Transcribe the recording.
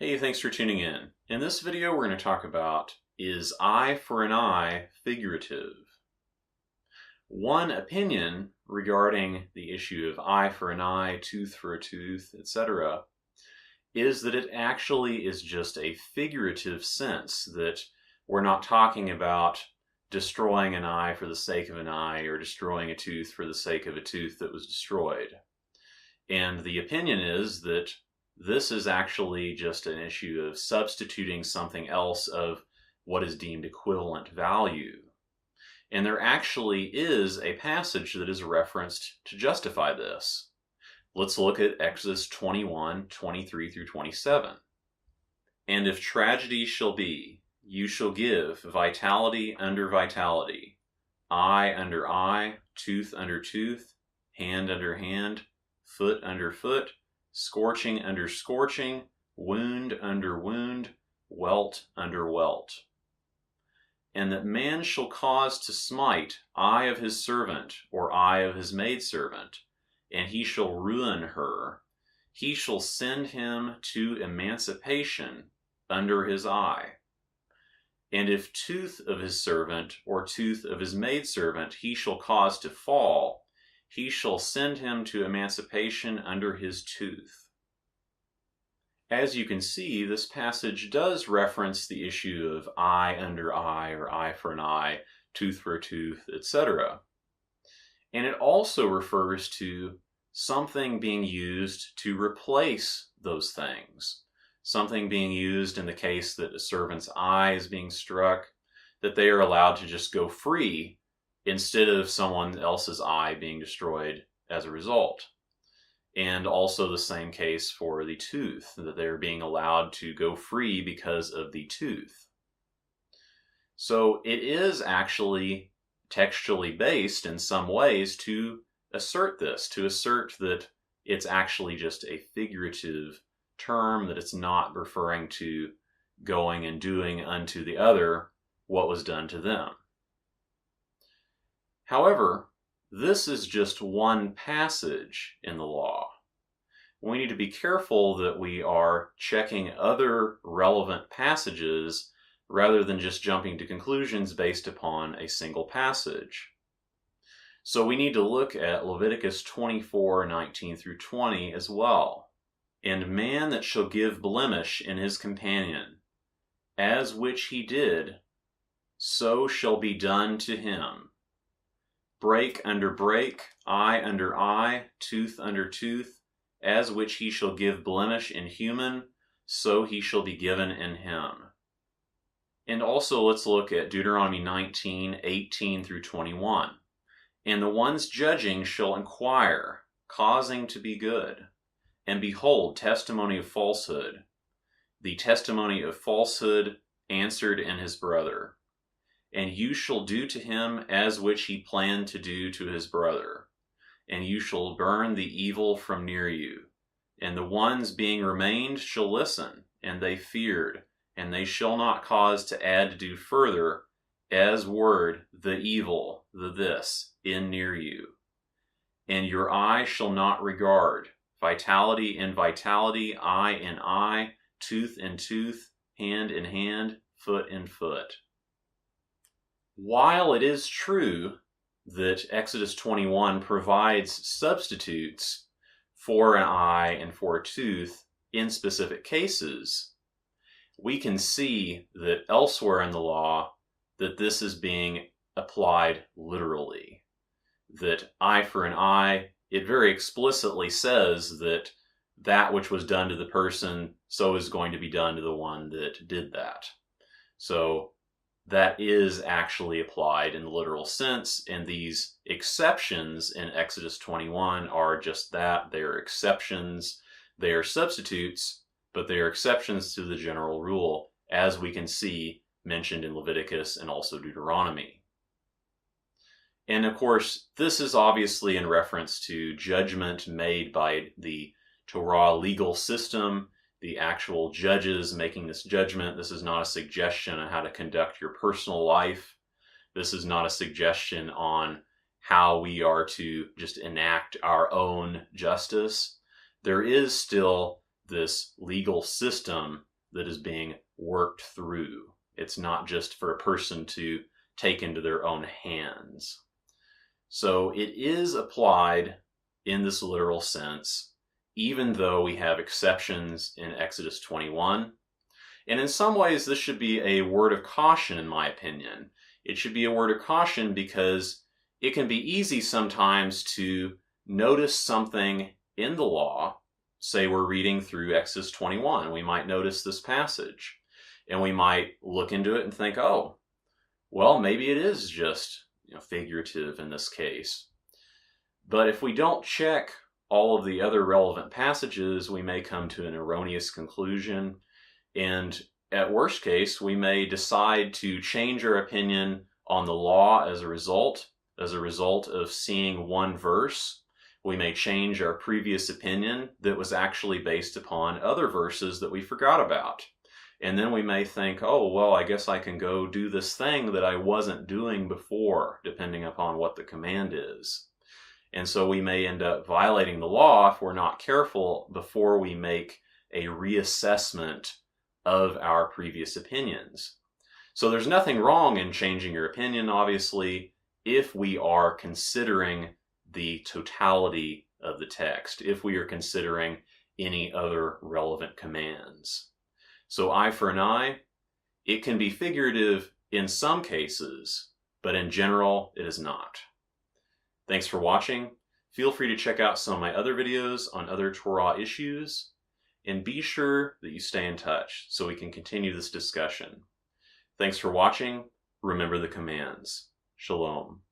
Hey, thanks for tuning in. In this video, we're going to talk about, is eye for an eye figurative? One opinion regarding the issue of eye for an eye, tooth for a tooth, etc., is that it actually is just a figurative sense, that we're not talking about destroying an eye for the sake of an eye or destroying a tooth for the sake of a tooth that was destroyed. And the opinion is that this is actually just an issue of substituting something else of what is deemed equivalent value. And there actually is a passage that is referenced to justify this. Let's look at Exodus 21:23 through 27. And if tragedy shall be, you shall give vitality under vitality, eye under eye, tooth under tooth, hand under hand, foot under foot, scorching under scorching, wound under wound, welt under welt. And that man shall cause to smite eye of his servant, or eye of his maidservant, and he shall ruin her. He shall send him to emancipation under his eye. And if tooth of his servant, or tooth of his maidservant, he shall cause to fall, he shall send him to emancipation under his tooth. As you can see, this passage does reference the issue of eye under eye, or eye for an eye, tooth for a tooth, etc. And it also refers to something being used to replace those things. Something being used in the case that a servant's eye is being struck, that they are allowed to just go free instead of someone else's eye being destroyed as a result. And also the same case for the tooth, that they're being allowed to go free because of the tooth. So it is actually textually based in some ways to assert this, to assert that it's actually just a figurative term, that it's not referring to going and doing unto the other what was done to them. However, this is just one passage in the law. We need to be careful that we are checking other relevant passages rather than just jumping to conclusions based upon a single passage. So we need to look at Leviticus 24:19 through 20 as well. And man that shall give blemish in his companion, as which he did, so shall be done to him. Break under break, eye under eye, tooth under tooth, as which he shall give blemish in human, so he shall be given in him. And also let's look at Deuteronomy 19:18 through 21. And the ones judging shall inquire, causing to be good. And behold, testimony of falsehood. The testimony of falsehood answered in his brother. And you shall do to him as which he planned to do to his brother. And you shall burn the evil from near you. And the ones being remained shall listen, and they feared, and they shall not cause to add to do further, as word, the evil, the this, in near you. And your eye shall not regard, vitality in vitality, eye in eye, tooth in tooth, hand in hand, foot in foot. While it is true that Exodus 21 provides substitutes for an eye and for a tooth in specific cases, we can see that elsewhere in the law that this is being applied literally. That eye for an eye, it very explicitly says that that which was done to the person, so is going to be done to the one that did that. So that is actually applied in the literal sense, and these exceptions in Exodus 21 are just that. They are exceptions, they are substitutes, but they are exceptions to the general rule, as we can see mentioned in Leviticus and also Deuteronomy. And of course, this is obviously in reference to judgment made by the Torah legal system, the actual judges making this judgment. This is not a suggestion on how to conduct your personal life. This is not a suggestion on how we are to just enact our own justice. There is still this legal system that is being worked through. It's not just for a person to take into their own hands. So it is applied in this literal sense, even though we have exceptions in Exodus 21. And in some ways, this should be a word of caution, in my opinion. It should be a word of caution because it can be easy sometimes to notice something in the law. Say we're reading through Exodus 21. We might notice this passage, and we might look into it and think, oh, well, maybe it is just figurative in this case. But if we don't check all of the other relevant passages, we may come to an erroneous conclusion. And at worst case, we may decide to change our opinion on the law as a result of seeing one verse. We may change our previous opinion that was actually based upon other verses that we forgot about. And then we may think, oh, well, I guess I can go do this thing that I wasn't doing before, depending upon what the command is. And so we may end up violating the law if we're not careful before we make a reassessment of our previous opinions. So there's nothing wrong in changing your opinion, obviously, if we are considering the totality of the text, if we are considering any other relevant commands. So eye for an eye, it can be figurative in some cases, but in general, it is not. Thanks for watching. Feel free to check out some of my other videos on other Torah issues, and be sure that you stay in touch so we can continue this discussion. Thanks for watching. Remember the commands. Shalom.